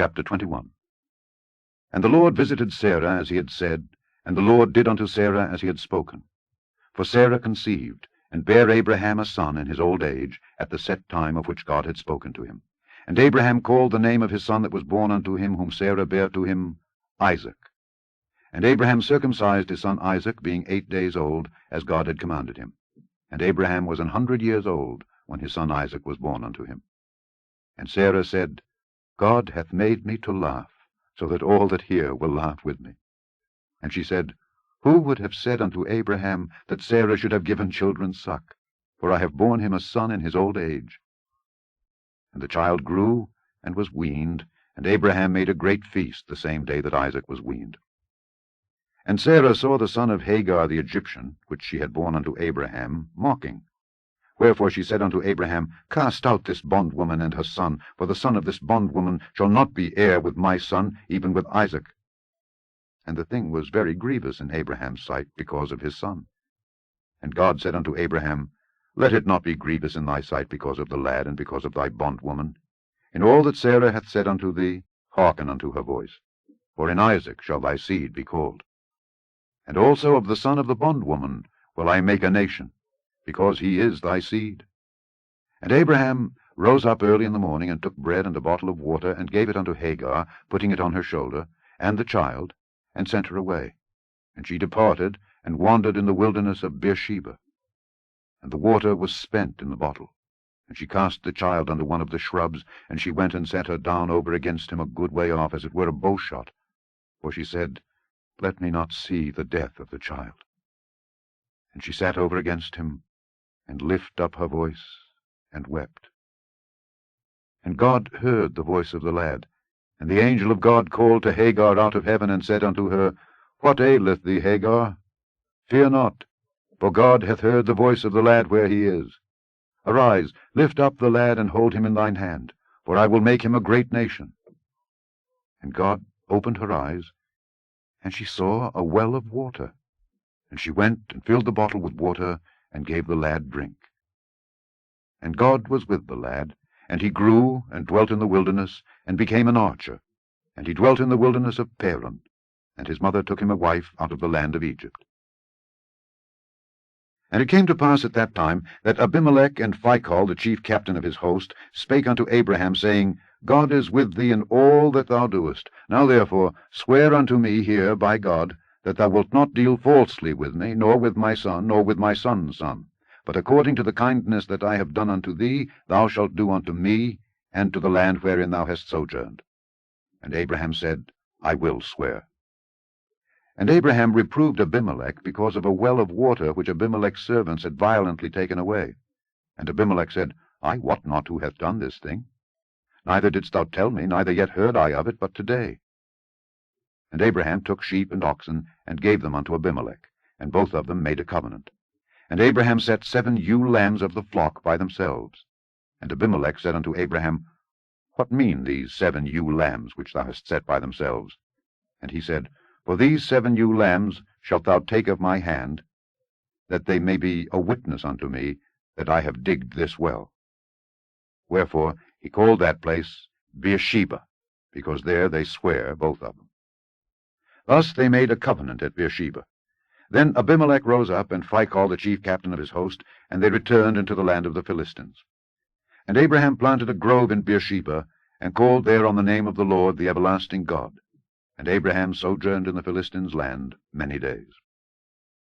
Chapter 21. And the Lord visited Sarah as he had said, and the Lord did unto Sarah as he had spoken. For Sarah conceived, and bare Abraham a son in his old age, at the set time of which God had spoken to him. And Abraham called the name of his son that was born unto him, whom Sarah bare to him, Isaac. And Abraham circumcised his son Isaac, being 8 days old, as God had commanded him. And Abraham was 100 years old, when his son Isaac was born unto him. And Sarah said, God hath made me to laugh, so that all that hear will laugh with me. And she said, Who would have said unto Abraham that Sarah should have given children suck? For I have borne him a son in his old age. And the child grew, and was weaned, and Abraham made a great feast the same day that Isaac was weaned. And Sarah saw the son of Hagar the Egyptian, which she had borne unto Abraham, mocking. Wherefore she said unto Abraham, Cast out this bondwoman and her son, for the son of this bondwoman shall not be heir with my son, even with Isaac. And the thing was very grievous in Abraham's sight because of his son. And God said unto Abraham, Let it not be grievous in thy sight because of the lad, and because of thy bondwoman. In all that Sarah hath said unto thee, hearken unto her voice. For in Isaac shall thy seed be called. And also of the son of the bondwoman will I make a nation, because he is thy seed. And Abraham rose up early in the morning, and took bread and a bottle of water, and gave it unto Hagar, putting it on her shoulder, and the child, and sent her away. And she departed, and wandered in the wilderness of Beersheba. And the water was spent in the bottle. And she cast the child under one of the shrubs, and she went and set her down over against him a good way off, as it were a bowshot. For she said, Let me not see the death of the child. And she sat over against him, and lift up her voice, and wept. And God heard the voice of the lad. And the angel of God called to Hagar out of heaven, and said unto her, What aileth thee, Hagar? Fear not, for God hath heard the voice of the lad where he is. Arise, lift up the lad, and hold him in thine hand, for I will make him a great nation. And God opened her eyes, and she saw a well of water. And she went and filled the bottle with water, and gave the lad drink. And God was with the lad, and he grew, and dwelt in the wilderness, and became an archer. And he dwelt in the wilderness of Paran, and his mother took him a wife out of the land of Egypt. And it came to pass at that time, that Abimelech and Phicol, the chief captain of his host, spake unto Abraham, saying, God is with thee in all that thou doest. Now therefore swear unto me here by God, that thou wilt not deal falsely with me, nor with my son, nor with my son's son. But according to the kindness that I have done unto thee, thou shalt do unto me, and to the land wherein thou hast sojourned. And Abraham said, I will swear. And Abraham reproved Abimelech because of a well of water which Abimelech's servants had violently taken away. And Abimelech said, I wot not who hath done this thing. Neither didst thou tell me, neither yet heard I of it, but today. And Abraham took sheep and oxen, and gave them unto Abimelech, and both of them made a covenant. And Abraham set 7 ewe lambs of the flock by themselves. And Abimelech said unto Abraham, What mean these 7 ewe lambs which thou hast set by themselves? And he said, For these 7 ewe lambs shalt thou take of my hand, that they may be a witness unto me that I have digged this well. Wherefore he called that place Beersheba, because there they swear, both of them. Thus they made a covenant at Beersheba. Then Abimelech rose up, and Phicol the chief captain of his host, and they returned into the land of the Philistines. And Abraham planted a grove in Beersheba, and called there on the name of the Lord, the everlasting God. And Abraham sojourned in the Philistines' land many days.